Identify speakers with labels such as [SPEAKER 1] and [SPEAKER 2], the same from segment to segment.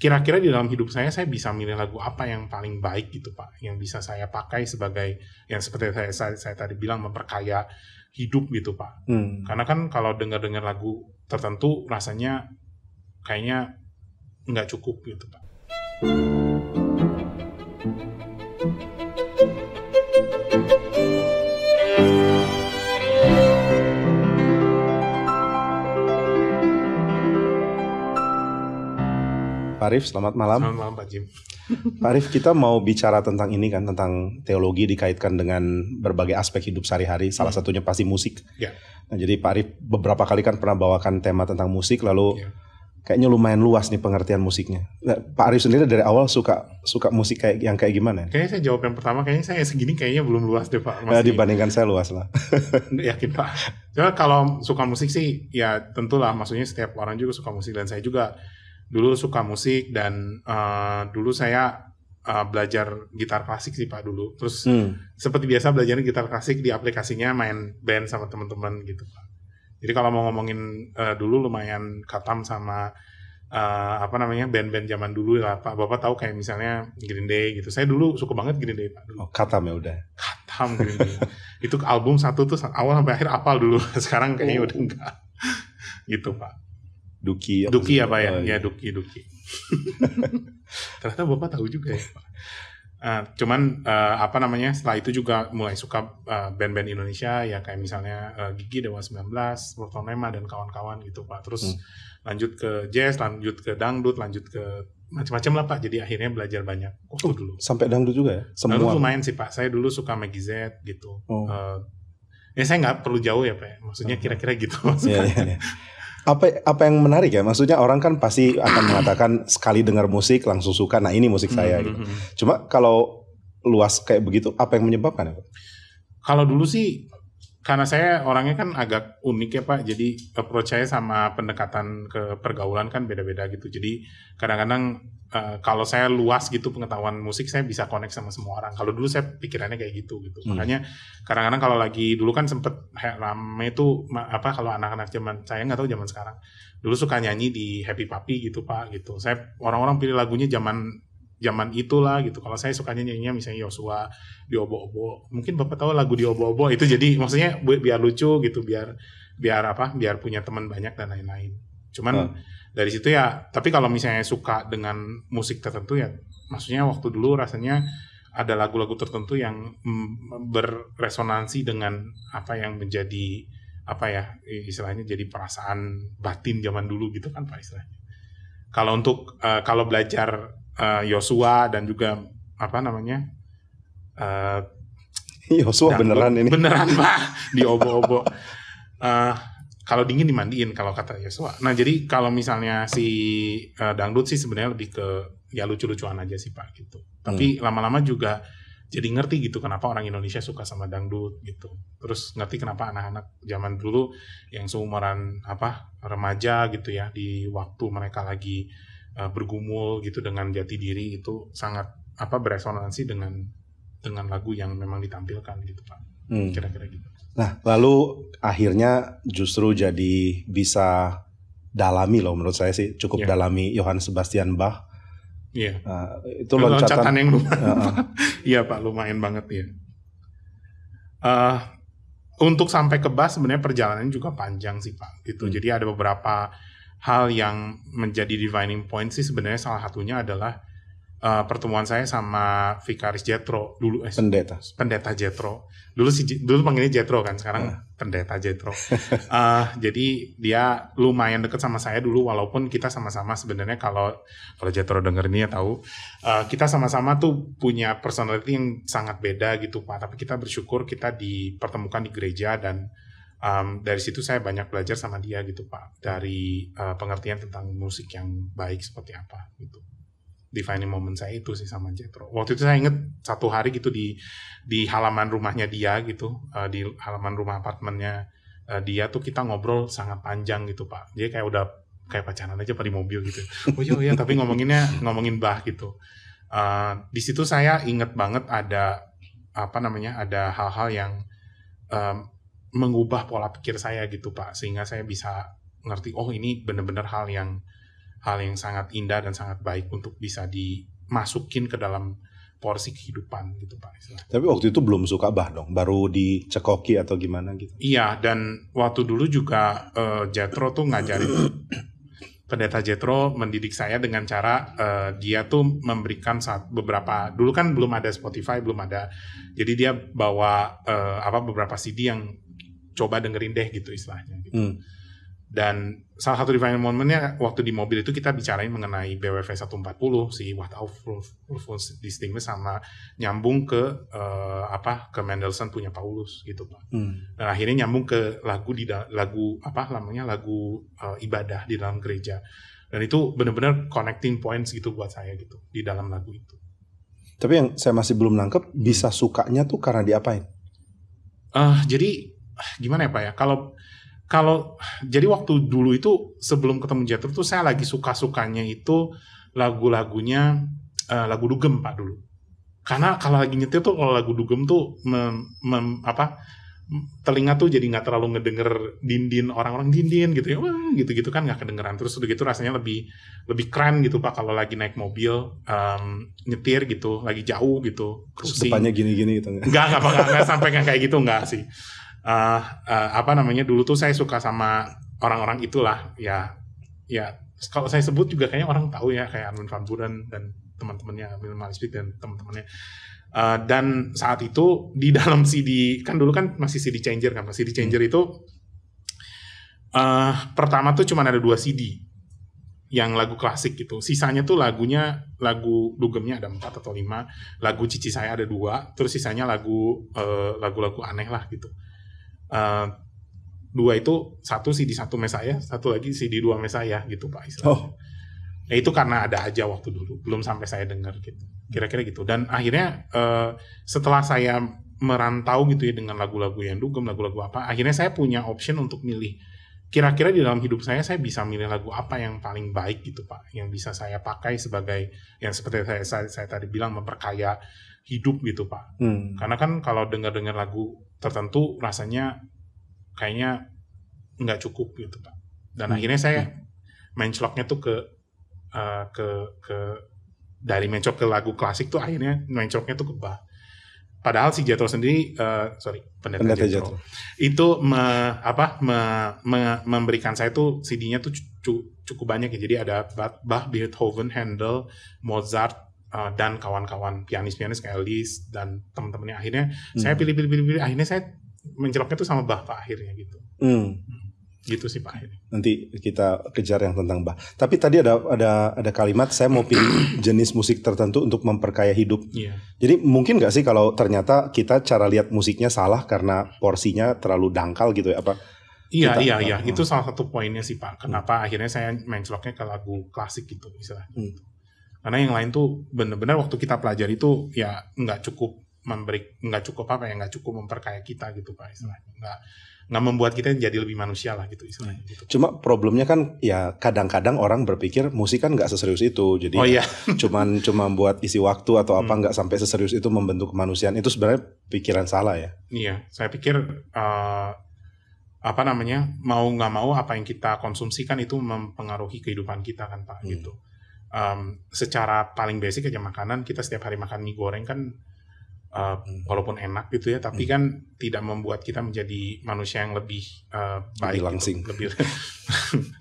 [SPEAKER 1] kira-kira di dalam hidup saya bisa milih lagu apa yang paling baik gitu Pak, yang bisa saya pakai sebagai yang seperti saya tadi bilang memperkaya hidup gitu Pak. Karena kan kalau dengar lagu tertentu rasanya kayaknya nggak cukup gitu Pak.
[SPEAKER 2] Pak Arif, selamat malam.
[SPEAKER 1] Selamat malam Pak Jim.
[SPEAKER 2] Pak Arif, kita mau bicara tentang ini kan, tentang teologi dikaitkan dengan berbagai aspek hidup sehari-hari, salah satunya pasti musik.
[SPEAKER 1] Ya.
[SPEAKER 2] Nah, jadi Pak Arif beberapa kali kan pernah bawakan tema tentang musik, lalu kayaknya lumayan luas nih pengertian musiknya. Nah, Pak Arif sendiri dari awal suka musik kayak gimana?
[SPEAKER 1] Kayaknya saya jawab yang pertama, kayaknya saya segini kayaknya belum luas deh Pak.
[SPEAKER 2] Dibandingkan saya luas lah.
[SPEAKER 1] Yakin Pak. Cuma kalau suka musik sih, ya tentulah, maksudnya setiap orang juga suka musik, dan saya juga dulu suka musik, dan dulu saya belajar gitar klasik sih Pak dulu. Terus seperti biasa belajar gitar klasik di aplikasinya, main band sama teman-teman gitu Pak. Jadi kalau mau ngomongin dulu lumayan katam sama band-band zaman dulu lah Pak. Bapak tahu kayak misalnya Green Day gitu. Saya dulu suka banget Green Day Pak dulu.
[SPEAKER 2] Oh, katam ya udah.
[SPEAKER 1] Katam Green Day. Itu album satu tuh awal sampai akhir apal dulu. Sekarang kayaknya udah enggak. Gitu Pak.
[SPEAKER 2] Duki
[SPEAKER 1] apa ya? Ya Duki. Ternyata Bapak tahu juga ya Pak. Setelah itu juga mulai suka band-band Indonesia ya, kayak misalnya Gigi, Dewa 19, Rotonema dan kawan-kawan gitu Pak. Terus lanjut ke jazz, lanjut ke dangdut, lanjut ke macam-macam lah Pak. Jadi akhirnya belajar banyak waktu dulu.
[SPEAKER 2] Sampai dangdut juga ya? Semua.
[SPEAKER 1] Dangdut lumayan sih Pak. Saya dulu suka Maggie Z gitu. Ya saya nggak perlu jauh ya Pak. Maksudnya kira-kira gitu.
[SPEAKER 2] Iya. Apa yang menarik ya? Maksudnya orang kan pasti akan mengatakan sekali dengar musik langsung suka. Nah ini musik saya gitu. Cuma kalau luas kayak begitu, apa yang menyebabkan ya Pak?
[SPEAKER 1] Kalau dulu sih karena saya orangnya kan agak unik ya Pak. Jadi approach saya sama pendekatan ke pergaulan kan beda-beda gitu. Jadi kadang-kadang kalau saya luas gitu pengetahuan musik, saya bisa connect sama semua orang. Kalau dulu saya pikirannya kayak gitu. Makanya kadang-kadang kalau lagi dulu kan sempet rame itu kalau anak-anak zaman, saya nggak tahu zaman sekarang, dulu suka nyanyi di Happy Papi gitu Pak gitu. Saya orang-orang pilih lagunya zaman itulah gitu. Kalau saya sukanya nyanyinya misalnya Yosua, di Obo-Obo. Mungkin Bapak tahu lagu di Obo-Obo itu, jadi maksudnya biar lucu gitu, biar punya teman banyak dan lain-lain. Cuman dari situ ya, tapi kalau misalnya suka dengan musik tertentu ya, maksudnya waktu dulu rasanya ada lagu-lagu tertentu yang berresonansi dengan apa yang menjadi istilahnya jadi perasaan batin zaman dulu gitu kan Pak istilahnya. Kalau untuk kalau belajar Yosua dan juga
[SPEAKER 2] Yosua beneran ini.
[SPEAKER 1] Beneran Pak, di Obo-Obo. Kalau dingin dimandiin kalau kata Yosua. Nah jadi kalau misalnya si dangdut sih sebenarnya lebih ke ya lucu-lucuan aja sih Pak gitu. Tapi lama-lama juga jadi ngerti gitu kenapa orang Indonesia suka sama dangdut gitu. Terus ngerti kenapa anak-anak zaman dulu yang seumuran remaja gitu ya, di waktu mereka lagi bergumul gitu dengan jati diri, itu sangat beresonansi dengan lagu yang memang ditampilkan gitu Pak. Kira-kira gitu.
[SPEAKER 2] Nah, lalu akhirnya justru jadi bisa dalami loh, menurut saya sih cukup dalami Johann Sebastian Bach.
[SPEAKER 1] Iya.
[SPEAKER 2] Itu loncatan
[SPEAKER 1] yang lumayan. Iya Pak, lumayan banget ya. Untuk sampai ke Bach sebenarnya perjalanannya juga panjang sih Pak gitu. Jadi ada beberapa hal yang menjadi defining point sih sebenarnya. Salah satunya adalah pertemuan saya sama Vikaris Jethro dulu, pendeta Jethro. Dulu panggilnya Jethro kan, sekarang pendeta Jethro. Jadi dia lumayan dekat sama saya dulu, walaupun kita sama-sama sebenarnya kalau Jethro denger ini ya tahu, kita sama-sama tuh punya personality yang sangat beda gitu Pak. Tapi kita bersyukur kita dipertemukan di gereja, dan dari situ saya banyak belajar sama dia gitu Pak, dari pengertian tentang musik yang baik seperti apa gitu. Defining moment saya itu sih sama Jethro. Waktu itu saya inget satu hari gitu di halaman rumahnya dia gitu, di halaman rumah apartemennya dia tuh kita ngobrol sangat panjang gitu Pak. Dia kayak udah kayak pacaran aja Pak di mobil gitu. Oh iya tapi ngomongin Bach gitu. Di situ saya inget banget ada ada hal-hal yang mengubah pola pikir saya gitu Pak, sehingga saya bisa ngerti ini benar-benar hal yang hal yang sangat indah dan sangat baik untuk bisa dimasukin ke dalam porsi kehidupan gitu Pak.
[SPEAKER 2] Tapi waktu itu belum suka Bach dong, baru dicekoki atau gimana gitu?
[SPEAKER 1] Iya, dan waktu dulu juga Jethro tuh ngajarin, Pendeta Jethro mendidik saya dengan cara dia tuh memberikan beberapa, dulu kan belum ada Spotify, belum ada, jadi dia bawa beberapa CD yang coba dengerin deh gitu istilahnya gitu. Dan salah satu defining moment-nya waktu di mobil itu kita bicarain mengenai BWV 140 si What Awful Distinguished sama nyambung ke ke Mendelssohn punya Paulus gitu Pak. Dan akhirnya nyambung ke lagu ibadah di dalam gereja. Dan itu benar-benar connecting points gitu buat saya gitu di dalam lagu itu.
[SPEAKER 2] Tapi yang saya masih belum nangkep, bisa sukanya tuh karena diapain?
[SPEAKER 1] Jadi gimana ya Pak ya? Kalau jadi waktu dulu itu sebelum ketemu Jethro tuh saya lagi suka-sukanya itu lagu-lagunya lagu dugem Pak dulu. Karena kalau lagi nyetir tuh kalau lagu dugem tuh telinga tuh jadi nggak terlalu ngedenger din-din orang-orang din-din gitu ya, gitu-gitu kan nggak kedengeran. Terus udah gitu rasanya lebih keren gitu Pak kalau lagi naik mobil nyetir gitu, lagi jauh gitu.
[SPEAKER 2] Cruising. Depannya gini-gini gitu
[SPEAKER 1] nggak sampai nggak kayak gitu nggak sih. Dulu tuh saya suka sama orang-orang itulah ya kalau saya sebut juga kayaknya orang tahu ya, kayak Armin van Buuren dan teman-temannya, Minimal Speak dan teman-temannya. Dan saat itu di dalam CD kan dulu kan masih CD changer kan, CD changer itu pertama tuh cuma ada 2 CD yang lagu klasik gitu, sisanya tuh lagu dugemnya ada 4 atau 5, lagu Cici Saya ada 2, terus sisanya lagu-lagu aneh lah gitu. 2 itu, 1 CD 1 Mesaya, 1 lagi CD 2 Mesaya gitu Pak istilahnya. Ya itu karena ada aja waktu dulu, belum sampai saya dengar gitu, kira-kira gitu. Dan akhirnya setelah saya merantau gitu ya dengan lagu-lagu yang dugem, lagu-lagu apa, akhirnya saya punya option untuk milih. Kira-kira di dalam hidup saya bisa milih lagu apa yang paling baik gitu Pak, yang bisa saya pakai sebagai, yang seperti saya tadi bilang, memperkaya hidup gitu Pak. Karena kan kalau dengar lagu tertentu rasanya kayaknya nggak cukup gitu Pak. Dan akhirnya saya mencoloknya tuh dari mencolok ke lagu klasik tuh akhirnya mencoloknya tuh ke Bach. Padahal si Jethro sendiri, Pendeta Jethro itu memberikan saya tuh CD-nya tuh cukup banyak ya. Jadi ada Bach, Beethoven, Handel, Mozart, dan kawan-kawan pianis-pianis kayak Liszt dan teman-temannya. Akhirnya saya pilih, akhirnya saya mencoloknya tuh sama Bach Pak akhirnya gitu. Gitu sih Pak akhirnya.
[SPEAKER 2] Nanti kita kejar yang tentang Bach. Tapi tadi ada kalimat saya mau pilih jenis musik tertentu untuk memperkaya hidup. Jadi mungkin nggak sih kalau ternyata kita cara lihat musiknya salah karena porsinya terlalu dangkal gitu ya apa?
[SPEAKER 1] Iya. Itu salah satu poinnya sih Pak. Kenapa akhirnya saya mencoloknya ke lagu klasik gitu istilahnya. Karena yang lain tuh benar-benar waktu kita pelajari itu ya nggak cukup memperkaya kita gitu Pak istilahnya. Nggak membuat kita jadi lebih manusia lah gitu istilahnya. Gitu.
[SPEAKER 2] Cuma problemnya kan ya kadang-kadang orang berpikir musik kan nggak seserius itu, jadi cuma buat isi waktu atau apa, nggak sampai seserius itu membentuk kemanusiaan. Itu sebenarnya pikiran salah ya.
[SPEAKER 1] Iya, saya pikir mau nggak mau apa yang kita konsumsikan itu mempengaruhi kehidupan kita kan Pak gitu. Secara paling basic aja makanan, kita setiap hari makan mie goreng kan walaupun enak gitu ya, tapi kan tidak membuat kita menjadi manusia yang lebih baik,
[SPEAKER 2] lebih langsing.
[SPEAKER 1] Gitu.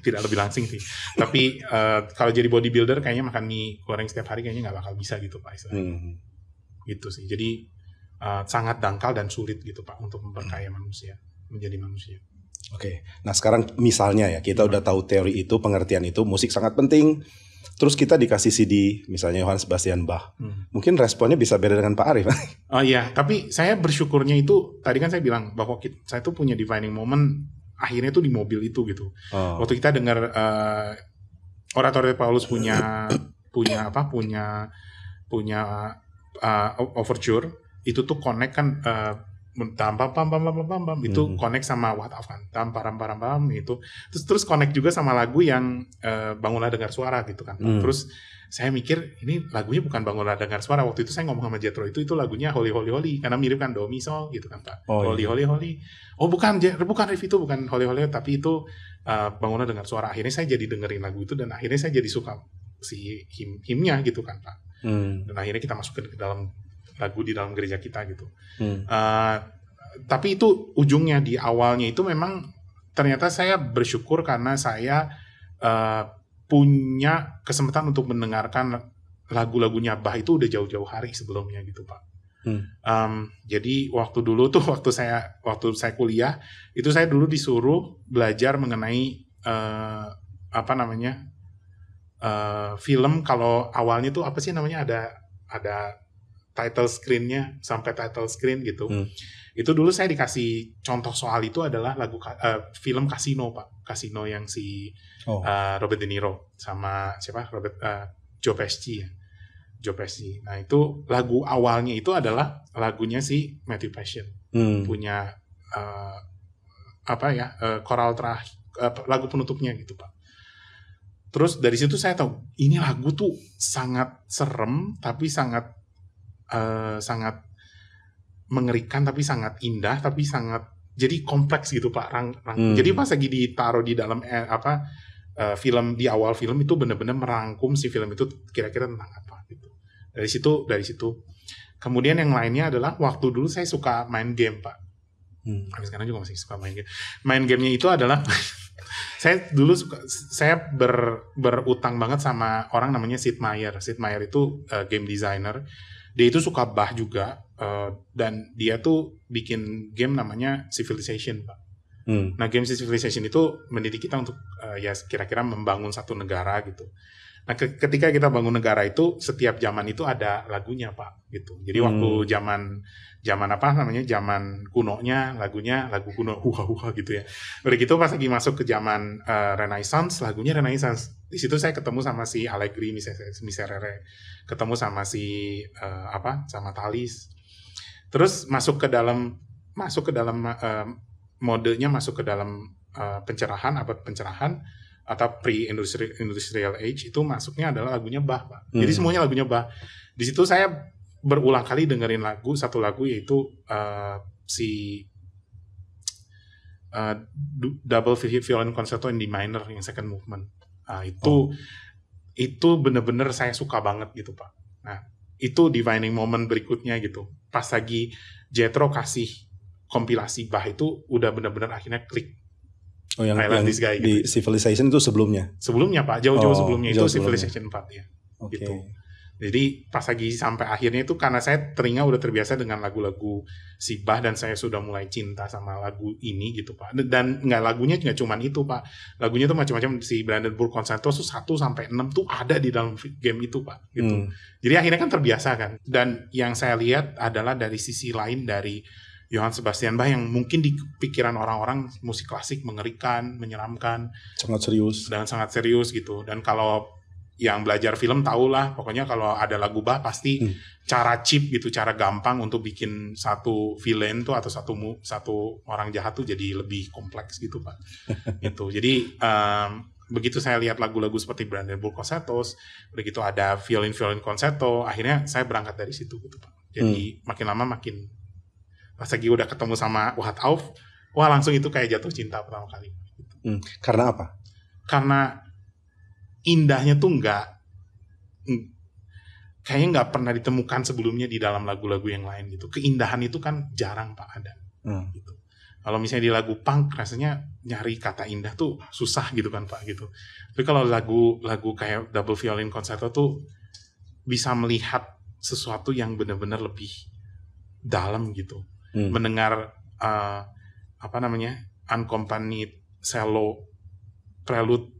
[SPEAKER 1] Tidak lebih langsing sih. Tapi kalau jadi bodybuilder kayaknya makan mie goreng setiap hari kayaknya nggak bakal bisa gitu Pak istilahnya. Gitu sih. Jadi sangat dangkal dan sulit gitu Pak untuk memperkaya manusia, menjadi manusia.
[SPEAKER 2] Oke. Nah sekarang misalnya ya kita udah tahu teori itu, pengertian itu, musik sangat penting. Terus kita dikasih CD misalnya Johann Sebastian Bach. Mungkin responnya bisa beda dengan Pak Arif.
[SPEAKER 1] Oh iya, tapi saya bersyukurnya itu tadi kan saya bilang bahwa saya tuh punya defining moment akhirnya tuh di mobil itu gitu. Waktu kita dengar oratori Paulus punya overture itu tuh connect kan itu connect sama What Of kan, itu terus connect juga sama lagu yang Bangunlah Dengar Suara gitu kan. Terus saya mikir ini lagunya bukan Bangunlah Dengar Suara. Waktu itu saya ngomong sama Jethro itu lagunya Holy Holy Holy karena mirip kan do mi sol gitu kan Pak. Holy Holy Holy. Oh bukan Riff itu bukan Holy Holy tapi itu Bangunlah Dengar Suara. Akhirnya saya jadi dengerin lagu itu dan akhirnya saya jadi suka si himnya gitu kan Pak. Dan akhirnya kita masukin ke dalam lagu di dalam gereja kita gitu. Tapi itu ujungnya di awalnya itu memang ternyata saya bersyukur karena saya punya kesempatan untuk mendengarkan lagu-lagunya Bach itu udah jauh-jauh hari sebelumnya gitu Pak. Jadi waktu saya kuliah itu saya dulu disuruh belajar mengenai film. Kalau awalnya tuh apa sih namanya ada title screen-nya sampai title screen gitu. Itu dulu saya dikasih contoh soal itu adalah film Casino Pak. Casino yang si Robert De Niro sama siapa Joe Pesci. Nah itu lagu awalnya itu adalah lagunya si Matthew Passion. Punya koral terakhir, lagu penutupnya gitu Pak. Terus dari situ saya tahu ini lagu tuh sangat serem tapi sangat mengerikan tapi sangat indah tapi sangat jadi kompleks gitu Pak. Jadi pas lagi ditaruh di dalam film di awal film itu benar-benar merangkum si film itu kira-kira tentang apa gitu. Dari situ. Kemudian yang lainnya adalah waktu dulu saya suka main game Pak. Tapi sekarang juga masih suka main game. Main gamenya itu adalah saya berutang banget sama orang namanya Sid Meier. Sid Meier itu game designer. Dia itu suka Bach juga dan dia tuh bikin game namanya Civilization Pak. Nah game Civilization itu mendidik kita untuk ya kira-kira membangun satu negara gitu. Nah ketika kita bangun negara itu setiap zaman itu ada lagunya Pak gitu. Jadi waktu zaman kunonya lagu kuno huha gitu ya. Udah gitu pas lagi masuk ke zaman Renaissance, lagunya Renaissance. Di situ saya ketemu sama si Allegri Miserere, ketemu sama si sama Talis. Terus masuk ke dalam modenya masuk ke dalam pencerahan atau pre-industrial age itu masuknya adalah lagunya Bach Pak. Jadi semuanya lagunya Bach. Di situ saya berulang kali dengerin satu lagu yaitu Double Violin Concerto in D minor yang second movement. Itu bener-bener saya suka banget gitu Pak. Nah itu defining moment berikutnya gitu. Pas lagi Jethro kasih kompilasi Bach itu udah bener-bener akhirnya klik.
[SPEAKER 2] Yang di gitu. Civilization itu sebelumnya?
[SPEAKER 1] Sebelumnya Pak, jauh-jauh sebelumnya itu Civilization 4 ya.
[SPEAKER 2] Okay.
[SPEAKER 1] Gitu. Jadi pas lagi sampai akhirnya itu karena saya telinga udah terbiasa dengan lagu-lagu si Bach dan saya sudah mulai cinta sama lagu ini gitu Pak. Dan lagunya nggak cuma itu Pak. Lagunya tuh macam-macam si Brandenburg Concerto 1-6 tuh ada di dalam game itu Pak gitu. Jadi akhirnya kan terbiasa kan. Dan yang saya lihat adalah dari sisi lain dari Johann Sebastian Bach yang mungkin di pikiran orang-orang musik klasik mengerikan, menyeramkan, sangat serius gitu. Dan kalau yang belajar film tahulah, pokoknya kalau ada lagu Bach pasti cara cheap gitu, cara gampang untuk bikin satu villain tuh atau satu orang jahat tuh jadi lebih kompleks gitu Pak. Gitu. Jadi begitu saya lihat lagu-lagu seperti Brandenburg Concertos, begitu ada violin concerto, akhirnya saya berangkat dari situ gitu Pak. Jadi makin lama makin pas lagi udah ketemu sama What Auf, wah langsung itu kayak jatuh cinta pertama kali. Gitu.
[SPEAKER 2] Karena apa?
[SPEAKER 1] Karena indahnya tuh kayaknya nggak pernah ditemukan sebelumnya di dalam lagu-lagu yang lain gitu. Keindahan itu kan jarang Pak ada. Gitu. Kalau misalnya di lagu punk rasanya nyari kata indah tuh susah gitu kan Pak gitu. Tapi kalau lagu kayak Double Violin Concerto tuh bisa melihat sesuatu yang benar-benar lebih dalam gitu. Mendengar unaccompanied cello prelude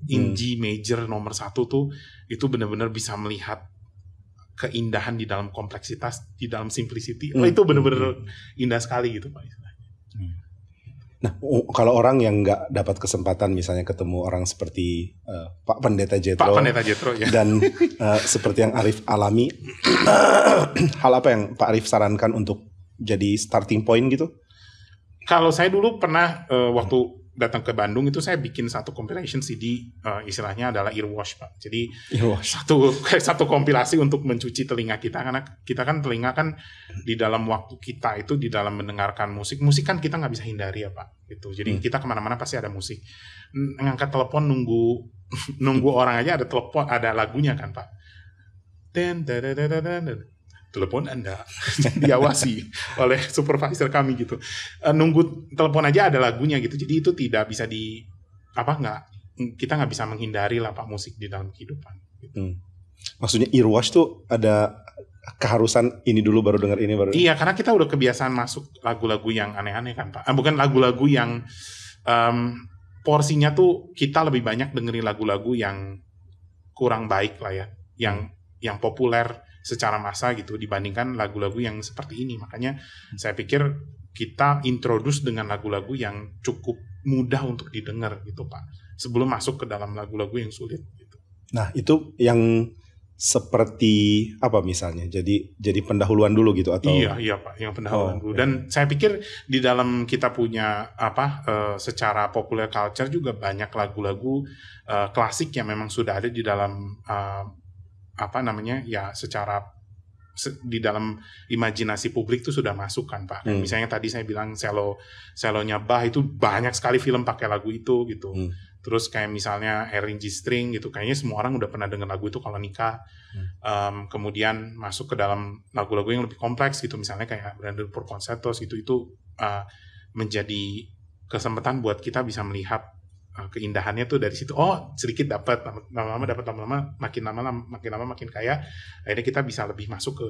[SPEAKER 1] in G major nomor 1 tuh itu benar-benar bisa melihat keindahan di dalam kompleksitas, di dalam simplicity. Itu benar-benar indah sekali gitu Pak.
[SPEAKER 2] Nah, kalau orang yang nggak dapat kesempatan misalnya ketemu orang seperti Pak Pendeta Jethro
[SPEAKER 1] ya.
[SPEAKER 2] Dan seperti yang Arif alami, hal apa yang Pak Arif sarankan untuk jadi starting point gitu?
[SPEAKER 1] Kalau saya dulu pernah waktu datang ke Bandung itu saya bikin satu compilation CD, istilahnya adalah earwash Pak. Jadi satu kompilasi untuk mencuci telinga kita, karena kita kan telinga kan di dalam waktu kita itu di dalam mendengarkan musik kan kita nggak bisa hindari ya Pak. Gitu. Jadi kita kemana-mana pasti ada musik. Ngangkat telepon nunggu orang aja ada telepon, ada lagunya kan Pak. Telepon Anda diawasi oleh supervisor kami gitu. Nunggu telepon aja ada lagunya gitu. Jadi itu tidak bisa kita nggak bisa menghindari lah Pak musik di dalam kehidupan. Gitu.
[SPEAKER 2] Maksudnya earwash tuh ada keharusan ini dulu baru dengar ini baru.
[SPEAKER 1] Iya, karena kita udah kebiasaan masuk lagu-lagu yang aneh-aneh kan Pak. Bukan lagu-lagu yang porsinya tuh kita lebih banyak dengerin lagu-lagu yang kurang baik lah ya, yang populer secara massa gitu dibandingkan lagu-lagu yang seperti ini. Makanya saya pikir kita introduce dengan lagu-lagu yang cukup mudah untuk didengar gitu Pak, sebelum masuk ke dalam lagu-lagu yang sulit gitu.
[SPEAKER 2] Nah itu yang seperti apa misalnya? Jadi pendahuluan dulu gitu atau?
[SPEAKER 1] Iya Pak, yang pendahuluan dulu. Dan saya pikir di dalam kita punya secara popular culture juga banyak lagu-lagu klasik yang memang sudah ada di dalam secara di dalam imajinasi publik itu sudah masuk kan Pak. Misalnya tadi saya bilang selonya Bach itu banyak sekali film pakai lagu itu gitu. Terus kayak misalnya Arrange String gitu, kayaknya semua orang udah pernah dengar lagu itu kalau nikah. Kemudian masuk ke dalam lagu-lagu yang lebih kompleks gitu, misalnya kayak Brandenburg Concertos itu menjadi kesempatan buat kita bisa melihat keindahannya tuh dari situ. Sedikit dapat, lama-lama makin kaya. Akhirnya kita bisa lebih masuk ke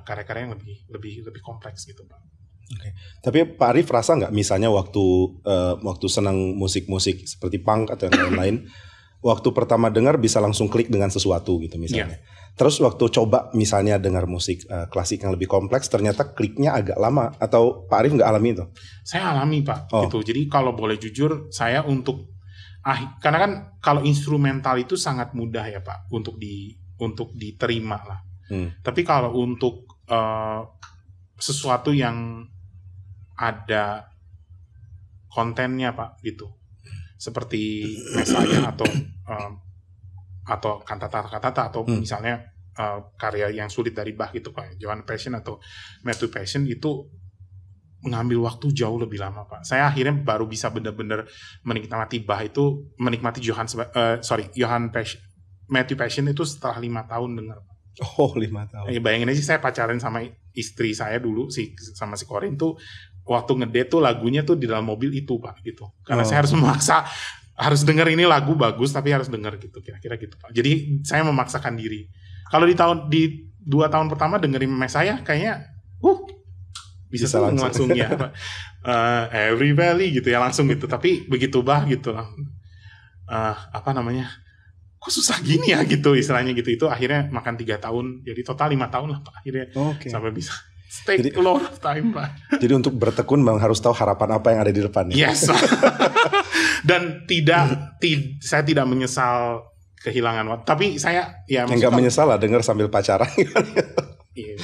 [SPEAKER 1] karya-karya yang lebih kompleks gitu Pak.
[SPEAKER 2] Okay. Tapi Pak Arif rasa nggak misalnya waktu senang musik-musik seperti punk atau yang lain-lain, waktu pertama dengar bisa langsung klik dengan sesuatu gitu misalnya. Terus waktu coba misalnya dengar musik klasik yang lebih kompleks, ternyata kliknya agak lama, atau Pak Arif nggak alami itu?
[SPEAKER 1] Saya alami Pak. Gitu. Jadi kalau boleh jujur, saya karena kan kalau instrumental itu sangat mudah ya Pak untuk diterima lah. Tapi kalau untuk sesuatu yang ada kontennya Pak gitu, seperti Messiah atau kantata atau misalnya karya yang sulit dari Bach gitu kayak Johann Passion atau Matthew Passion, itu mengambil waktu jauh lebih lama Pak. Saya akhirnya baru bisa benar-benar menikmati Bach itu, menikmati Matthew Passion itu setelah 5 tahun dengar.
[SPEAKER 2] 5 tahun.
[SPEAKER 1] Bayangin aja, saya pacaran sama istri saya dulu sama si Corin tuh, waktu ngedate tuh lagunya tuh di dalam mobil itu Pak gitu. Karena saya harus memaksa, harus denger ini lagu bagus tapi harus denger gitu, kira-kira gitu Pak. Jadi saya memaksakan diri. Kalau di 2 tahun pertama dengerin Messiah kayaknya bisa langsung ya Pak. Every Valley gitu ya langsung gitu. Tapi begitu Bach gitu kok susah gini ya gitu istilahnya gitu. Itu akhirnya makan 3 tahun, jadi total 5 tahun lah Pak akhirnya sampai bisa. Take a lot of time Pak.
[SPEAKER 2] Jadi untuk bertekun Bang harus tahu harapan apa yang ada di depan.
[SPEAKER 1] Yes. Dan saya tidak menyesal kehilangan waktu. Tapi saya
[SPEAKER 2] nggak menyesal lah dengar sambil pacaran.
[SPEAKER 1] Iya.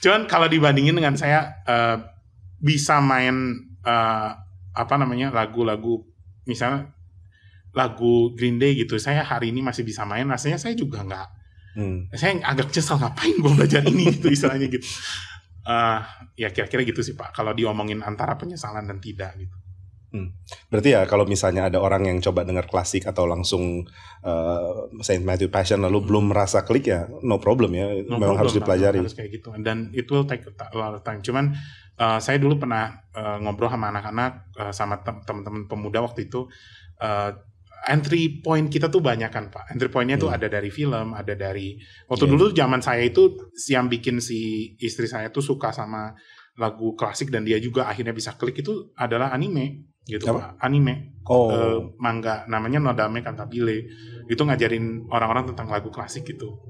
[SPEAKER 1] Cuman kalau dibandingin dengan saya bisa main lagu-lagu misalnya lagu Green Day gitu, saya hari ini masih bisa main, rasanya saya juga nggak, saya agak nyesal ngapain gue belajar ini gitu istilahnya gitu. Ya kira-kira gitu sih Pak, kalau diomongin antara penyesalan dan tidak gitu.
[SPEAKER 2] Berarti ya kalau misalnya ada orang yang coba dengar klasik atau langsung Saint Matthew Passion lalu belum merasa klik ya no problem ya, memang harus dipelajari.
[SPEAKER 1] Harus kayak gitu, dan it will take a lot of time. Cuman saya dulu pernah ngobrol sama anak-anak, sama teman-teman pemuda waktu itu, entry point kita tuh banyak kan Pak. Entry pointnya tuh ada dari film, ada dari dulu zaman saya itu yang bikin si istri saya tuh suka sama lagu klasik dan dia juga akhirnya bisa klik itu adalah anime gitu Pak. Anime manga namanya Nodame Cantabile, itu ngajarin orang-orang tentang lagu klasik gitu.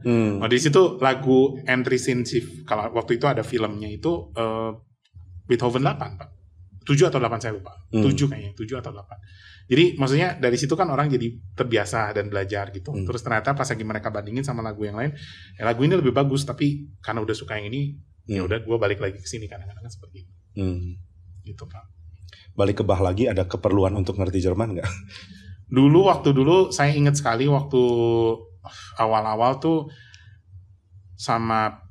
[SPEAKER 1] Di situ lagu entry scene shift, kalau waktu itu ada filmnya itu Beethoven 8 Pak, 7 atau 8 saya lupa, 7 kayaknya, 7 atau 8. Jadi maksudnya dari situ kan orang jadi terbiasa dan belajar gitu. Terus ternyata pas lagi mereka bandingin sama lagu yang lain, lagu ini lebih bagus, tapi karena udah suka yang ini, Ya udah gue balik lagi ke sini kadang-kadang seperti itu. Gitu Pak.
[SPEAKER 2] Balik ke Bach lagi, ada keperluan untuk ngerti Jerman nggak?
[SPEAKER 1] Waktu dulu saya ingat sekali waktu awal-awal tuh sama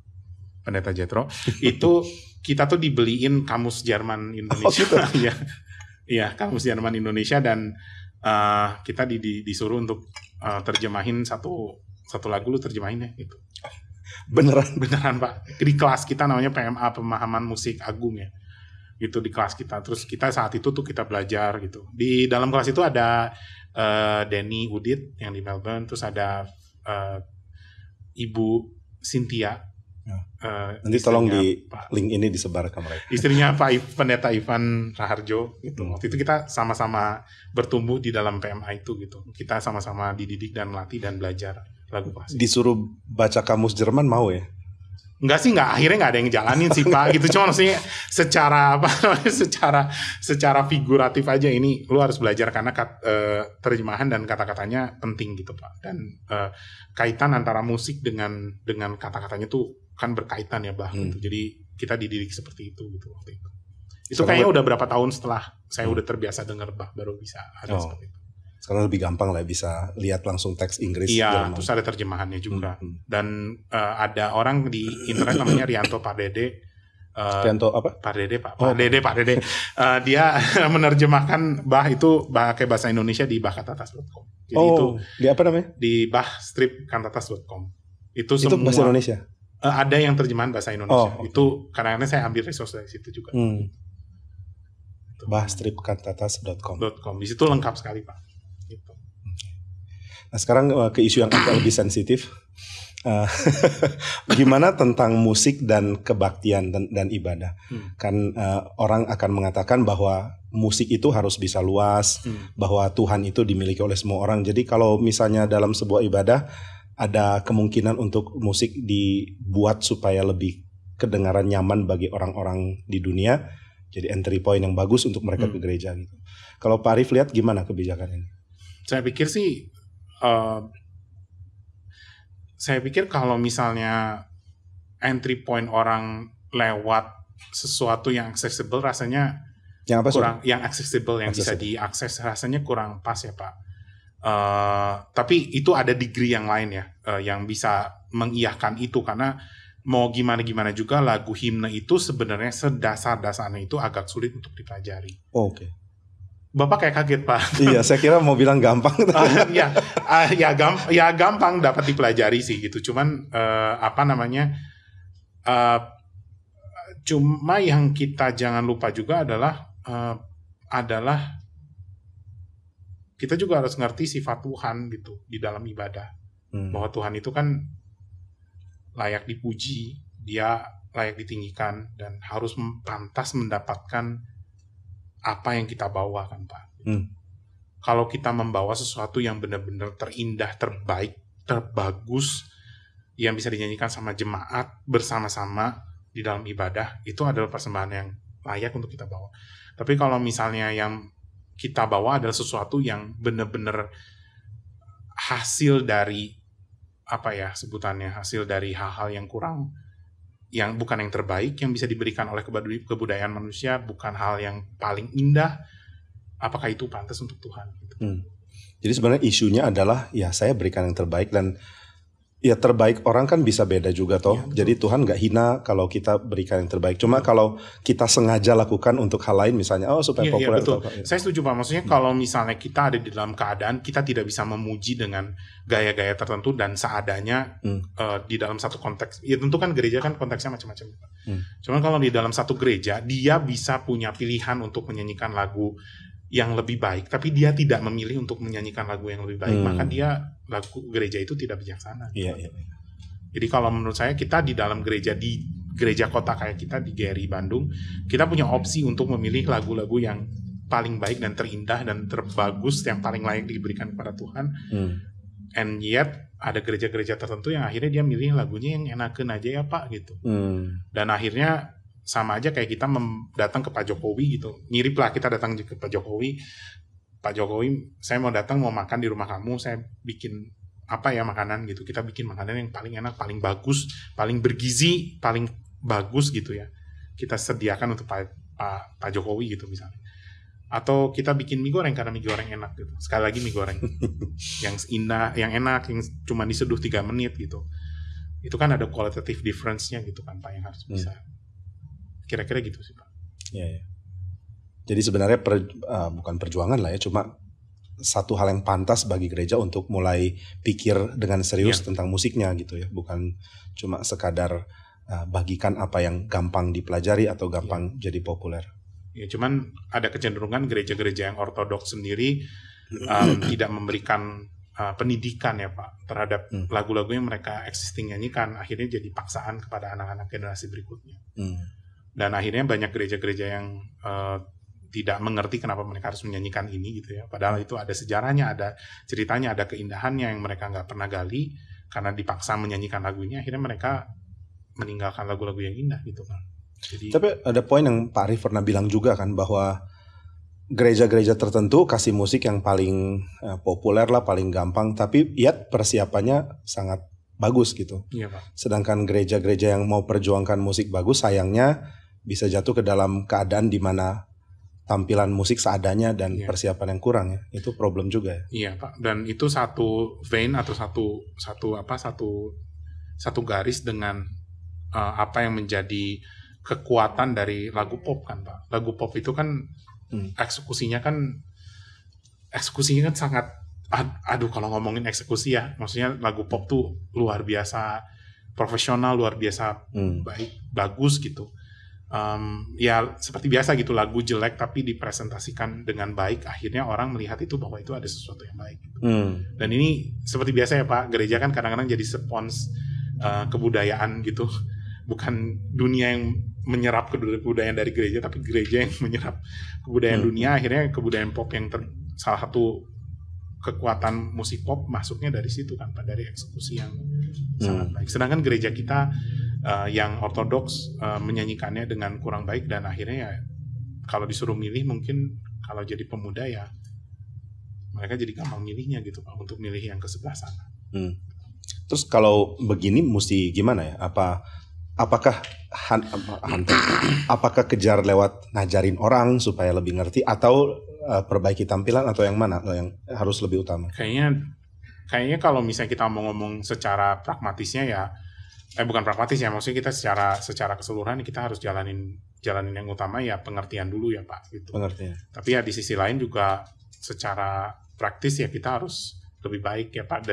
[SPEAKER 1] Pendeta Jethro itu kita tuh dibeliin kamus Jerman Indonesia. Iya, kamus Jerman Indonesia, dan kita disuruh untuk terjemahin satu lagu, lu terjemahin ya gitu. Beneran Pak. Di kelas kita namanya PMA, Pemahaman Musik Agung ya. Gitu di kelas kita. Terus kita saat itu tuh kita belajar gitu. Di dalam kelas itu ada Denny Udit yang di Melbourne, terus ada Ibu Cynthia.
[SPEAKER 2] Nanti tolong di link ini disebar ke mereka.
[SPEAKER 1] Istrinya Pak Pendeta Ivan Raharjo gitu. Waktu itu kita sama-sama bertumbuh di dalam PMA itu gitu. Kita sama-sama dididik dan melatih dan belajar lagu klasik.
[SPEAKER 2] Disuruh baca kamus Jerman mau ya?
[SPEAKER 1] Akhirnya nggak ada yang jalanin sih Pak gitu. Cuma maksudnya secara figuratif aja, ini lu harus belajar karena terjemahan dan kata-katanya penting gitu Pak. Dan kaitan antara musik dengan kata-katanya tuh kan berkaitan ya Bah gitu. Jadi kita dididik seperti itu gitu waktu itu. Itu kayaknya udah berapa tahun setelah saya udah terbiasa denger Bah baru bisa ada seperti itu.
[SPEAKER 2] Sekarang lebih gampang lah, bisa lihat langsung teks Inggris.
[SPEAKER 1] Iya, terus ada terjemahannya juga. Dan ada orang di internet namanya Rianto Pardede.
[SPEAKER 2] Rianto apa?
[SPEAKER 1] Pardede Pak. Pardede. Dia menerjemahkan Bah itu pakai bahasa Indonesia di bahkantatas.com. Jadi itu
[SPEAKER 2] di apa namanya?
[SPEAKER 1] Di bahstripkantatas.com. Itu
[SPEAKER 2] semua bahasa Indonesia.
[SPEAKER 1] Ada yang terjemahan bahasa Indonesia. Itu kadang-kadang saya ambil resource dari situ juga.
[SPEAKER 2] Bahstripkantatas.com.
[SPEAKER 1] Di situ lengkap sekali Pak. Gitu.
[SPEAKER 2] Nah sekarang ke isu yang agak lebih sensitif. Gimana tentang musik dan kebaktian dan ibadah? Kan orang akan mengatakan bahwa musik itu harus bisa luas, bahwa Tuhan itu dimiliki oleh semua orang. Jadi kalau misalnya dalam sebuah ibadah ada kemungkinan untuk musik dibuat supaya lebih kedengaran nyaman bagi orang-orang di dunia, jadi entry point yang bagus untuk mereka ke gereja gitu. Kalau Pak Arif lihat gimana kebijakan ini?
[SPEAKER 1] Saya pikir kalau misalnya entry point orang lewat sesuatu yang accessible, rasanya yang accessible, yang bisa diakses, rasanya kurang pas ya Pak. Tapi itu ada degree yang lain ya, yang bisa mengiyahkan itu, karena mau gimana juga lagu himne itu sebenarnya sedasar-dasarnya itu agak sulit untuk dipelajari.
[SPEAKER 2] Oke.
[SPEAKER 1] Bapak kayak kaget Pak.
[SPEAKER 2] Iya, saya kira mau bilang gampang.
[SPEAKER 1] Gampang dapat dipelajari sih gitu. Cuman cuma yang kita jangan lupa juga adalah kita juga harus ngerti sifat Tuhan gitu di dalam ibadah. Bahwa Tuhan itu kan layak dipuji, Dia layak ditinggikan, dan harus pantas mendapatkan apa yang kita bawa kan Pak. Kalau kita membawa sesuatu yang benar-benar terindah, terbaik, terbagus, yang bisa dinyanyikan sama jemaat bersama-sama di dalam ibadah, itu adalah persembahan yang layak untuk kita bawa. Tapi kalau misalnya yang kita bawa adalah sesuatu yang benar-benar hasil dari hasil dari hal-hal yang kurang, yang bukan yang terbaik yang bisa diberikan oleh kebudayaan manusia, bukan hal yang paling indah, apakah itu pantas untuk Tuhan?
[SPEAKER 2] Jadi sebenarnya isunya adalah ya saya berikan yang terbaik, dan ya terbaik orang kan bisa beda juga toh. Ya, jadi Tuhan gak hina kalau kita berikan yang terbaik. Cuma kalau kita sengaja lakukan untuk hal lain, misalnya supaya populer.
[SPEAKER 1] Betul. Saya setuju Pak. Maksudnya kalau misalnya kita ada di dalam keadaan kita tidak bisa memuji dengan gaya-gaya tertentu dan seadanya di dalam satu konteks. Ya tentu kan gereja kan konteksnya macam-macam. Cuma kalau di dalam satu gereja dia bisa punya pilihan untuk menyanyikan lagu yang lebih baik, tapi dia tidak memilih untuk menyanyikan lagu yang lebih baik, maka lagu gereja itu tidak bijaksana.
[SPEAKER 2] Iya.
[SPEAKER 1] Jadi kalau menurut saya, kita di dalam gereja, di gereja kota kayak kita di GRI Bandung, kita punya opsi untuk memilih lagu-lagu yang paling baik dan terindah dan terbagus, yang paling layak diberikan kepada Tuhan. And yet ada gereja-gereja tertentu yang akhirnya dia milih lagunya yang enakeun aja ya Pak gitu. Dan akhirnya sama aja kayak kita datang ke Pak Jokowi gitu. Mirip lah kita datang ke Pak Jokowi. Pak Jokowi, saya mau datang mau makan di rumah kamu, saya bikin apa ya makanan gitu. Kita bikin makanan yang paling enak, paling bagus, paling bergizi, paling bagus gitu ya, kita sediakan untuk Pak Jokowi gitu misalnya. Atau kita bikin mie goreng karena mie goreng enak gitu. Sekali lagi mie goreng yang indah, yang enak, yang cuma diseduh 3 menit gitu. Itu kan ada qualitative difference-nya gitu kan Pak, yang harus bisa. Kira-kira gitu sih Pak.
[SPEAKER 2] Iya. Jadi sebenarnya bukan perjuangan lah ya, cuma satu hal yang pantas bagi gereja untuk mulai pikir dengan serius tentang musiknya gitu ya. Bukan cuma sekadar bagikan apa yang gampang dipelajari atau gampang jadi populer.
[SPEAKER 1] Ya, cuman ada kecenderungan gereja-gereja yang ortodoks sendiri tidak memberikan pendidikan ya Pak terhadap lagu-lagu yang mereka existing nyanyikan, akhirnya jadi paksaan kepada anak-anak generasi berikutnya. Dan akhirnya banyak gereja-gereja yang tidak mengerti kenapa mereka harus menyanyikan ini gitu ya. Padahal itu ada sejarahnya, ada ceritanya, ada keindahannya yang mereka nggak pernah gali, karena dipaksa menyanyikan lagunya, akhirnya mereka meninggalkan lagu-lagu yang indah gitu Pak. Jadi,
[SPEAKER 2] tapi ada poin yang Pak Arif pernah bilang juga kan, bahwa gereja-gereja tertentu kasih musik yang paling populer lah, paling gampang, tapi yet persiapannya sangat bagus gitu.
[SPEAKER 1] Iya Pak.
[SPEAKER 2] Sedangkan gereja-gereja yang mau perjuangkan musik bagus, sayangnya bisa jatuh ke dalam keadaan di mana tampilan musik seadanya dan persiapan yang kurang ya. Itu problem juga ya.
[SPEAKER 1] Iya Pak. Dan itu satu vein atau satu garis dengan apa yang menjadi kekuatan dari lagu pop kan Pak. Lagu pop itu kan eksekusinya kan sangat kalau ngomongin eksekusi ya, maksudnya lagu pop tuh luar biasa profesional, luar biasa bagus gitu. Ya seperti biasa gitu, lagu jelek tapi dipresentasikan dengan baik, akhirnya orang melihat itu bahwa itu ada sesuatu yang baik gitu. Dan ini seperti biasa ya Pak, gereja kan kadang-kadang jadi spons kebudayaan gitu. Bukan dunia yang menyerap kebudayaan dari gereja, tapi gereja yang menyerap kebudayaan dunia. Akhirnya kebudayaan pop yang salah satu kekuatan musik pop masuknya dari situ kan Pak, dari eksekusi yang sangat baik. Sedangkan gereja kita yang ortodoks menyanyikannya dengan kurang baik, dan akhirnya ya kalau disuruh milih, mungkin kalau jadi pemuda ya mereka jadi gampang milihnya gitu Pak, untuk milih yang ke sebelah sana.
[SPEAKER 2] Terus kalau begini mesti gimana ya? Apakah kejar lewat ngajarin orang supaya lebih ngerti, atau perbaiki tampilan, atau yang mana yang harus lebih utama?
[SPEAKER 1] Kayaknya kalau misalnya kita mau ngomong secara pragmatisnya ya, bukan pragmatis ya, maksudnya kita secara keseluruhan kita harus jalanin yang utama ya pengertian dulu ya Pak gitu.
[SPEAKER 2] Pengertian.
[SPEAKER 1] Tapi ya di sisi lain juga secara praktis ya kita harus lebih baik ya Pak,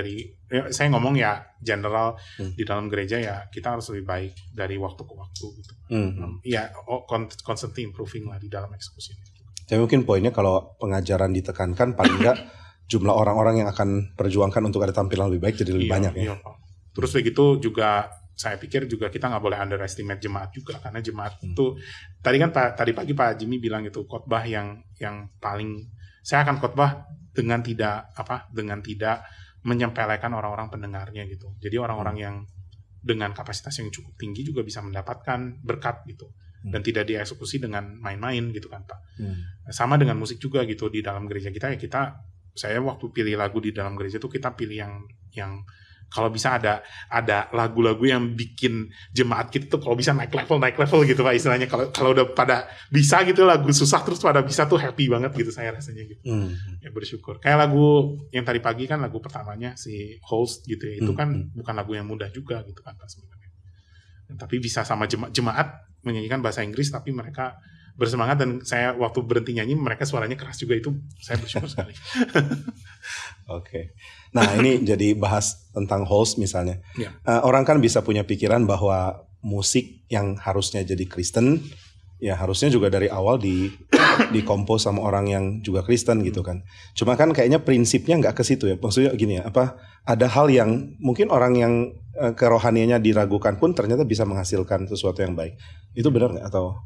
[SPEAKER 1] saya ngomong ya general di dalam gereja ya kita harus lebih baik dari waktu ke waktu gitu. Ya constantly improving lah di dalam eksekusi ini.
[SPEAKER 2] Jadi mungkin poinnya kalau pengajaran ditekankan, paling enggak jumlah orang-orang yang akan perjuangkan untuk ada tampilan lebih baik jadi lebih banyak ya. Iya
[SPEAKER 1] Pak. Terus begitu juga saya pikir juga kita nggak boleh underestimate jemaat juga, karena jemaat itu tadi pagi Pak Jimmy bilang itu khotbah yang paling, saya akan khotbah dengan tidak menyempelekan orang-orang pendengarnya gitu. Jadi orang-orang yang dengan kapasitas yang cukup tinggi juga bisa mendapatkan berkat gitu, dan tidak dieksekusi dengan main-main gitu kan Pak. Sama dengan musik juga gitu, di dalam gereja kita ya saya waktu pilih lagu di dalam gereja tuh kita pilih yang kalau bisa ada lagu-lagu yang bikin jemaat kita tuh kalau bisa naik level gitu Pak istilahnya. Kalau udah pada bisa gitu, lagu susah terus pada bisa tuh happy banget gitu saya rasanya gitu. Ya bersyukur. Kayak lagu yang tadi pagi kan lagu pertamanya si Host gitu ya, itu kan bukan lagu yang mudah juga gitu kan Pak sebenarnya. Tapi bisa sama jemaat menyanyikan bahasa Inggris tapi mereka bersemangat, dan saya waktu berhenti nyanyi mereka suaranya keras juga, itu saya bersyukur sekali.
[SPEAKER 2] Oke. Nah ini jadi bahas tentang host misalnya. Orang kan bisa punya pikiran bahwa musik yang harusnya jadi Kristen ya harusnya juga dari awal dikompos sama orang yang juga Kristen gitu kan. Cuma kan kayaknya prinsipnya nggak ke situ ya. Maksudnya gini ya, ada hal yang mungkin orang yang kerohaniannya diragukan pun ternyata bisa menghasilkan sesuatu yang baik. Itu benar nggak atau?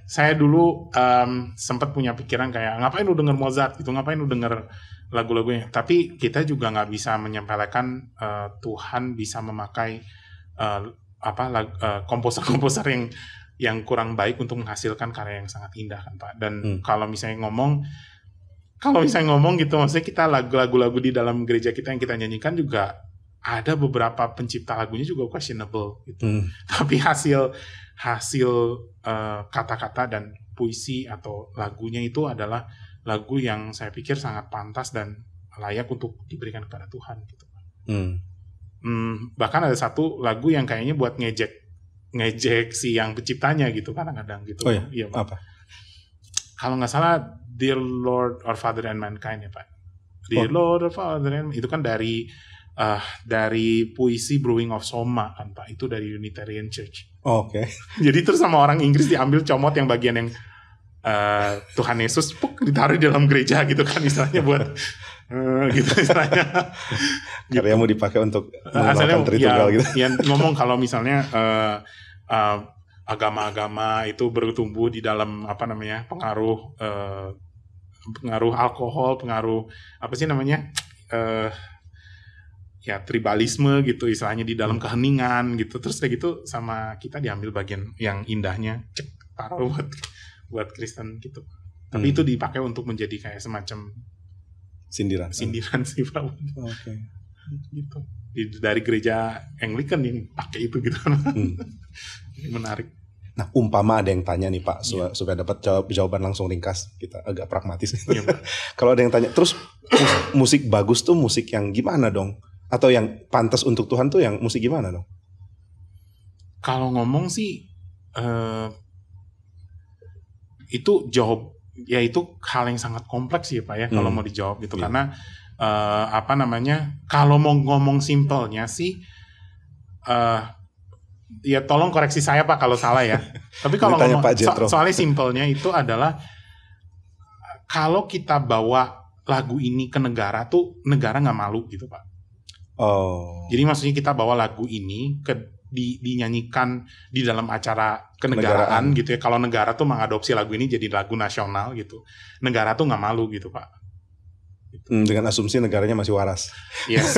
[SPEAKER 2] Saya dulu sempat punya pikiran kayak ngapain lu denger Mozart gitu, ngapain lu denger lagu-lagunya. Tapi kita juga nggak bisa menyempelekan Tuhan bisa memakai komposer-komposer yang kurang baik untuk menghasilkan karya yang sangat indah kan Pak. Dan kalau misalnya ngomong gitu, maksudnya kita lagu-lagu di dalam gereja kita yang kita nyanyikan juga
[SPEAKER 1] ada beberapa pencipta lagunya juga questionable gitu. Tapi hasil kata-kata dan puisi atau lagunya itu adalah lagu yang saya pikir sangat pantas dan layak untuk diberikan kepada Tuhan gitu. Bahkan ada satu lagu yang kayaknya buat ngejek si yang penciptanya gitu kadang-kadang gitu.
[SPEAKER 2] Oh ya? Iya, apa?
[SPEAKER 1] Kalau nggak salah Dear Lord Our Father and Mankind ya Pak. Dear Lord Our Father and itu kan dari puisi Brewing of Soma kan Pak. Itu dari Unitarian Church.
[SPEAKER 2] Oke.
[SPEAKER 1] Jadi terus sama orang Inggris diambil comot yang bagian yang Tuhan Yesus ditaruh di dalam gereja gitu kan istilahnya buat gitu istilahnya.
[SPEAKER 2] Karya mau dipakai untuk mengenalkan Tritunggal gitu.
[SPEAKER 1] Ya ngomong kalau misalnya agama-agama itu bertumbuh di dalam pengaruh alkohol, pengaruh apa sih namanya ya tribalisme gitu istilahnya di dalam keheningan gitu. Terus kayak gitu sama kita diambil bagian yang indahnya taruh buat Kristen gitu. Tapi itu dipakai untuk menjadi kayak semacam sindiran sih Pak.
[SPEAKER 2] Oke.
[SPEAKER 1] Gitu. Dari gereja Anglican yang pakai itu gitu. Menarik.
[SPEAKER 2] Nah, umpama ada yang tanya nih Pak, supaya dapat jawaban langsung ringkas, kita agak pragmatis. Kalau ada yang tanya, terus musik bagus tuh musik yang gimana dong? Atau yang pantas untuk Tuhan tuh yang musik gimana dong?
[SPEAKER 1] Kalau ngomong sih itu itu hal yang sangat kompleks ya Pak ya kalau mau dijawab gitu karena kalau mau ngomong simpelnya sih ya tolong koreksi saya Pak kalau salah ya. Tapi kalau ngomong soalnya simpelnya itu adalah kalau kita bawa lagu ini ke negara tuh negara nggak malu gitu Pak. Jadi maksudnya kita bawa lagu ini dinyanyikan di dalam acara kenegaraan gitu ya. Kalau negara tuh mengadopsi lagu ini jadi lagu nasional gitu. Negara tuh nggak malu gitu Pak.
[SPEAKER 2] Dengan asumsi negaranya masih waras.
[SPEAKER 1] Yes.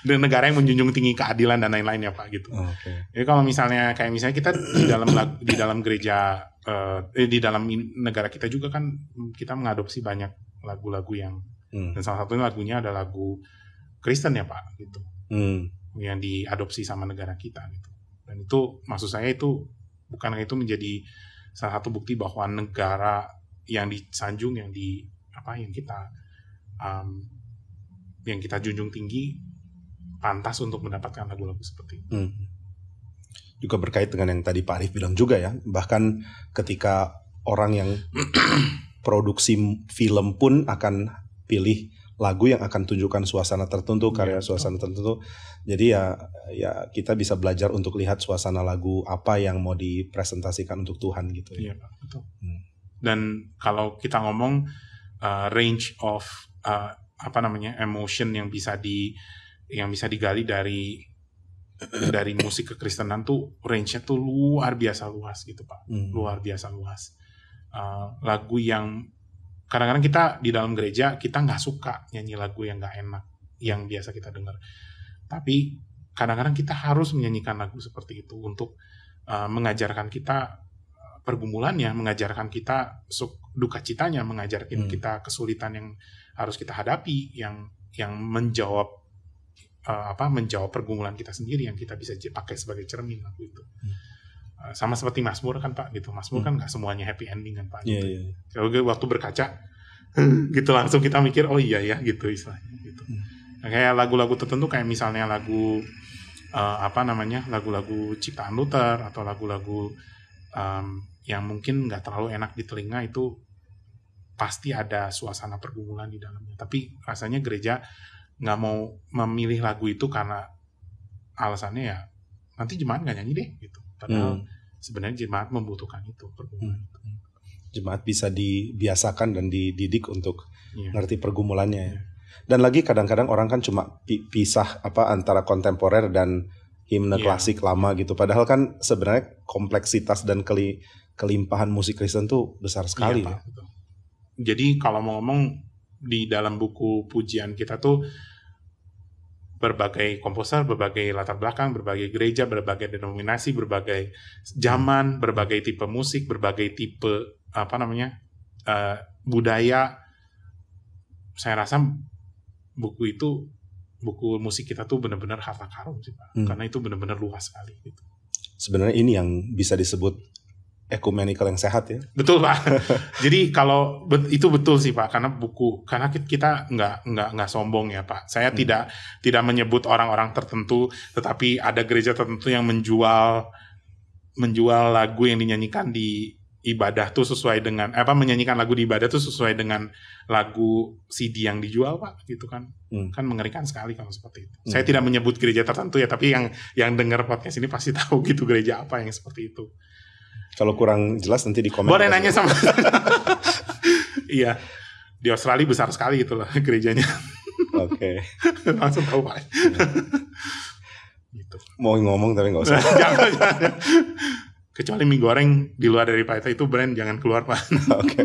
[SPEAKER 1] Dan negara yang menjunjung tinggi keadilan dan lain-lain ya Pak gitu. Jadi kalau misalnya kita di dalam gereja di dalam negara kita juga kan kita mengadopsi banyak lagu-lagu yang dan salah satunya lagunya ada lagu Kristen ya Pak gitu. Yang diadopsi sama negara kita gitu. Dan itu maksud saya itu bukan itu menjadi salah satu bukti bahwa negara yang disanjung yang kita junjung tinggi pantas untuk mendapatkan lagu-lagu seperti itu.
[SPEAKER 2] Juga berkait dengan yang tadi Pak Arif bilang juga ya, bahkan ketika orang yang produksi film pun akan pilih lagu yang akan tunjukkan suasana tertentu, karya suasana tertentu. Jadi ya kita bisa belajar untuk lihat suasana lagu apa yang mau dipresentasikan untuk Tuhan gitu ya.
[SPEAKER 1] Iya, betul. Dan kalau kita ngomong range of emotion yang bisa digali dari musik kekristenan tuh range-nya tuh luar biasa luas gitu Pak. Luar biasa luas. Lagu yang kadang-kadang kita di dalam gereja kita nggak suka nyanyi lagu yang nggak enak yang biasa kita dengar. Tapi kadang-kadang kita harus menyanyikan lagu seperti itu untuk mengajarkan kita pergumulannya, mengajarkan kita duka citanya, mengajarkan kita kesulitan yang harus kita hadapi, yang menjawab pergumulan kita sendiri yang kita bisa pakai sebagai cermin lagu itu. Sama seperti Mazmur kan Pak gitu. Mazmur kan nggak semuanya happy ending kan Pak. Gitu. Kalau waktu berkaca gitu langsung kita mikir oh iya ya gitu istilahnya gitu. Nah, kayak lagu-lagu tertentu kayak misalnya lagu lagu-lagu ciptaan Luther atau lagu-lagu yang mungkin nggak terlalu enak di telinga itu pasti ada suasana pergumulan di dalamnya. Tapi rasanya gereja nggak mau memilih lagu itu karena alasannya ya nanti jemaat nggak nyanyi deh gitu. Padahal sebenarnya jemaat membutuhkan itu pergumulan.
[SPEAKER 2] Jemaat bisa dibiasakan dan dididik untuk ngerti pergumulannya. Dan lagi kadang-kadang orang kan cuma pisah antara kontemporer dan himne klasik lama gitu. Padahal kan sebenarnya kompleksitas dan kelimpahan musik Kristen tuh besar sekali.
[SPEAKER 1] Pak, betul. Jadi kalau mau ngomong di dalam buku pujian kita tuh berbagai komposer, berbagai latar belakang, berbagai gereja, berbagai denominasi, berbagai zaman, berbagai tipe musik, berbagai tipe budaya. Saya rasa buku itu buku musik kita tuh benar-benar harta karun sih Pak. Karena itu benar-benar luas sekali gitu.
[SPEAKER 2] Sebenarnya ini yang bisa disebut ecumenical yang sehat ya.
[SPEAKER 1] Betul Pak. Jadi kalau itu betul sih Pak, karena kita nggak sombong ya Pak. Saya tidak menyebut orang-orang tertentu, tetapi ada gereja tertentu yang menjual lagu yang dinyanyikan di ibadah tuh sesuai dengan menyanyikan lagu di ibadah tuh sesuai dengan lagu CD yang dijual Pak, gitu kan. Kan mengerikan sekali kalau seperti itu. Saya tidak menyebut gereja tertentu ya, tapi yang dengar podcast ini pasti tahu gitu gereja apa yang seperti itu.
[SPEAKER 2] Kalau kurang jelas nanti di komen.
[SPEAKER 1] Boleh nanya sama. Iya. Di Australia besar sekali gitu loh gerejanya.
[SPEAKER 2] Oke.
[SPEAKER 1] Langsung tahu Pak. Gitu.
[SPEAKER 2] Mau ngomong tapi nggak usah.
[SPEAKER 1] Jangan. Kecuali mie goreng di luar dari Pak itu brand jangan keluar Pak.
[SPEAKER 2] Oke.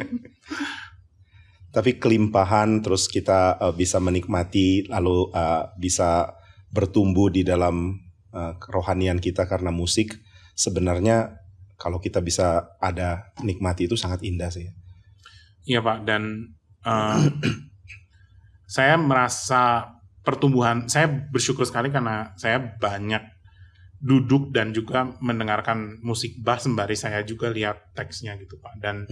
[SPEAKER 2] Tapi kelimpahan terus kita bisa menikmati lalu bisa bertumbuh di dalam kerohanian kita karena musik. Sebenarnya kalau kita bisa ada nikmati itu sangat indah sih.
[SPEAKER 1] Iya Pak, dan saya merasa pertumbuhan, saya bersyukur sekali karena saya banyak duduk dan juga mendengarkan musik Bach sembari saya juga lihat teksnya gitu Pak. Dan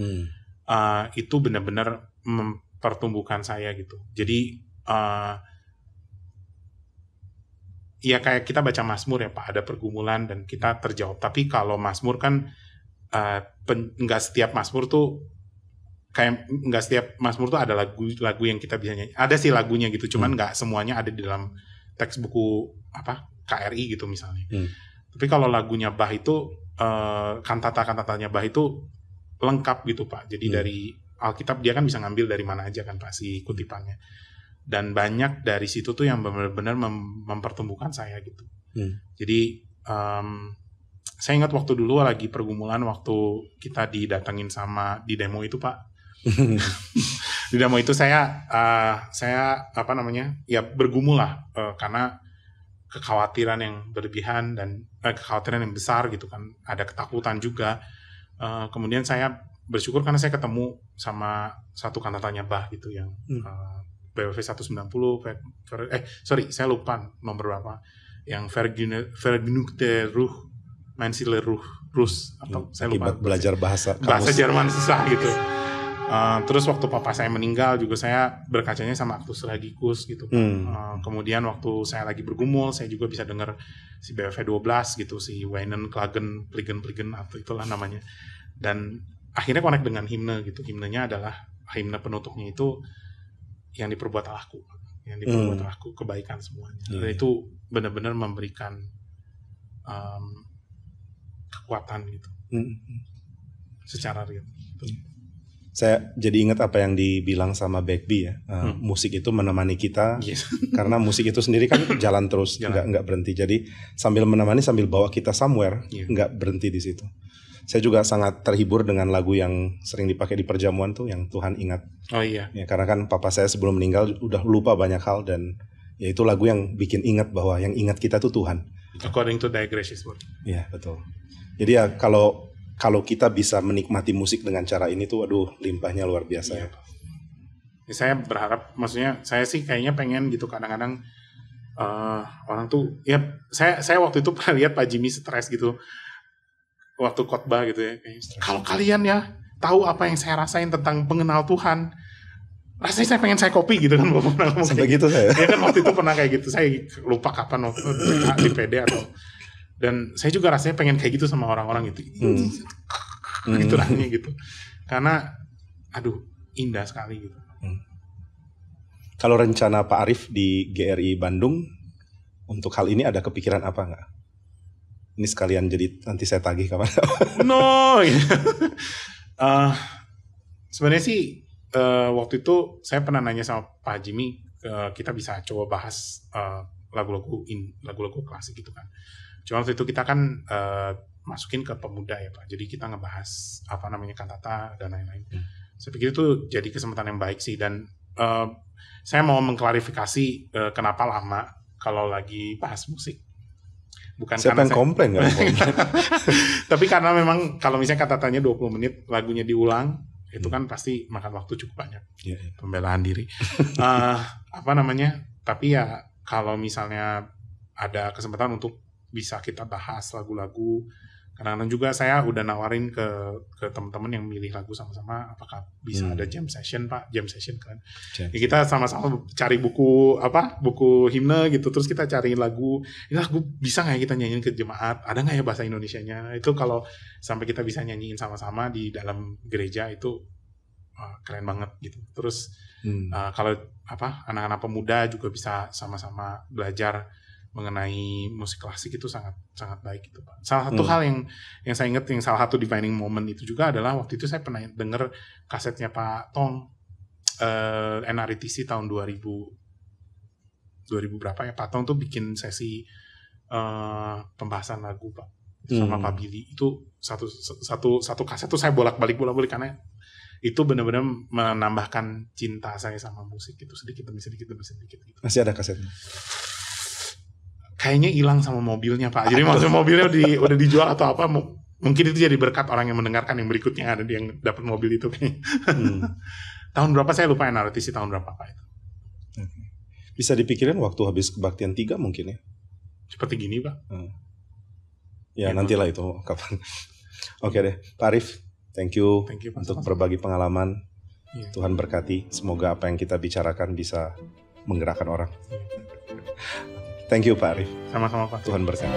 [SPEAKER 1] itu benar-benar mempertumbuhkan saya gitu. Jadi ya kayak kita baca Mazmur ya Pak, ada pergumulan dan kita terjawab. Tapi kalau Mazmur kan nggak setiap Mazmur tuh nggak setiap Mazmur tuh ada lagu yang kita bisa nyanyi. Ada sih lagunya gitu, cuman nggak semuanya ada di dalam teks buku KRI gitu misalnya. Tapi kalau lagunya Bach itu kantata-kantatanya Bach itu lengkap gitu Pak. Jadi dari Alkitab dia kan bisa ngambil dari mana aja kan Pak si kutipannya. Dan banyak dari situ tuh yang benar-benar mempertumbuhkan saya gitu. Jadi saya ingat waktu dulu lagi pergumulan waktu kita didatengin di demo itu Pak. Di demo itu saya ya bergumul lah karena kekhawatiran yang berlebihan dan kekhawatiran yang besar gitu kan, ada ketakutan juga. Kemudian saya bersyukur karena saya ketemu sama satu kantatanya Bach gitu yang BWV 190 saya lupa nomor berapa, yang Vergnügte Ruh Mensile Ruh Rus atau saya lupa,
[SPEAKER 2] belajar bahasa
[SPEAKER 1] Jerman susah gitu. Terus waktu papa saya meninggal juga saya berkacanya sama Actus Tragicus gitu. Kemudian waktu saya lagi bergumul saya juga bisa dengar si BWV 12 gitu, si Weinen Klagen Pligen atau itulah namanya. Dan akhirnya connect dengan himne gitu. Himnenya adalah himne penutupnya itu yang diperbuat Allahku, kebaikan semuanya. Dan itu benar-benar memberikan kekuatan gitu. Secara real.
[SPEAKER 2] Saya jadi ingat apa yang dibilang sama Begbie ya, musik itu menemani kita, karena musik itu sendiri kan jalan terus, nggak berhenti. Jadi sambil menemani, sambil bawa kita somewhere, nggak berhenti di situ. Saya juga sangat terhibur dengan lagu yang sering dipakai di perjamuan tuh, yang Tuhan Ingat.
[SPEAKER 1] Oh iya.
[SPEAKER 2] Ya, karena kan papa saya sebelum meninggal udah lupa banyak hal, dan ya itu lagu yang bikin ingat bahwa yang ingat kita tuh Tuhan.
[SPEAKER 1] According to Thy Gracious Word.
[SPEAKER 2] Iya betul. Jadi ya kalau kita bisa menikmati musik dengan cara ini tuh, aduh limpahnya luar biasa ya.
[SPEAKER 1] Saya berharap, maksudnya saya sih kayaknya pengen gitu kadang-kadang orang tuh, ya saya waktu itu pernah lihat Pak Jimmy stres gitu waktu khotbah gitu ya. Kalau kalian ya tahu apa yang saya rasain tentang pengenal Tuhan, rasanya saya pengen saya kopi gitu kan.
[SPEAKER 2] Sampai gitu saya.
[SPEAKER 1] Ya kan waktu itu pernah kayak gitu, saya lupa kapan waktu di PD atau. Dan saya juga rasanya pengen kayak gitu sama orang-orang gitu. Gitu rasanya gitu. Karena aduh indah sekali gitu.
[SPEAKER 2] Kalau rencana Pak Arief di GRI Bandung untuk hal ini ada kepikiran apa nggak? Ini sekalian jadi nanti saya tagih kapan?
[SPEAKER 1] No. Sebenarnya sih waktu itu saya pernah nanya sama Pak Jimmy, kita bisa coba bahas lagu-lagu klasik gitu kan. Cuma waktu itu kita kan masukin ke pemuda ya Pak. Jadi kita ngebahas kantata dan lain-lain. Saya pikir itu jadi kesempatan yang baik sih. Dan saya mau mengklarifikasi kenapa lama kalau lagi bahas musik. Bukan
[SPEAKER 2] siapa yang komplain nggak?
[SPEAKER 1] Tapi karena memang kalau misalnya kantatanya 20 menit, lagunya diulang, itu kan pasti makan waktu cukup banyak. Pembelaan diri. Tapi ya kalau misalnya ada kesempatan untuk bisa kita bahas lagu-lagu. Kadang-kadang juga saya udah nawarin ke teman-teman yang milih lagu sama-sama, apakah bisa ada jam session Pak, jam session kan. Ya, kita sama-sama cari buku himne gitu, terus kita cari lagu, ini lagu bisa nggak ya kita nyanyiin ke jemaat, ada nggak ya bahasa Indonesianya. Itu kalau sampai kita bisa nyanyiin sama-sama di dalam gereja itu keren banget gitu. Terus kalau anak-anak pemuda juga bisa sama-sama belajar mengenai musik klasik, itu sangat sangat baik gitu Pak. Salah satu hal yang saya ingat, yang salah satu defining moment itu juga adalah waktu itu saya pernah denger kasetnya Pak Tong, NRITC tahun 2000 berapa ya, Pak Tong tuh bikin sesi pembahasan lagu Pak sama Pak Billy. Itu satu kaset tuh saya bolak-balik karena itu benar-benar menambahkan cinta saya sama musik itu sedikit demi sedikit gitu.
[SPEAKER 2] Masih ada kasetnya?
[SPEAKER 1] Kayaknya hilang sama mobilnya Pak. Jadi maksudnya mobilnya udah dijual atau apa? Mungkin itu jadi berkat orang yang mendengarkan yang berikutnya, ada yang dapat mobil itu kayaknya. Tahun berapa saya lupa, NRTC tahun berapa Pak itu.
[SPEAKER 2] Bisa dipikirin waktu habis kebaktian 3 mungkin ya.
[SPEAKER 1] Seperti gini Pak.
[SPEAKER 2] Ya nantilah itu kapan. Oke deh, Pak Arif, thank you
[SPEAKER 1] Pak,
[SPEAKER 2] untuk berbagi pengalaman. Tuhan berkati. Semoga apa yang kita bicarakan bisa menggerakkan orang. Thank you Pak Arif.
[SPEAKER 1] Sama-sama Pak.
[SPEAKER 2] Tuhan berkati.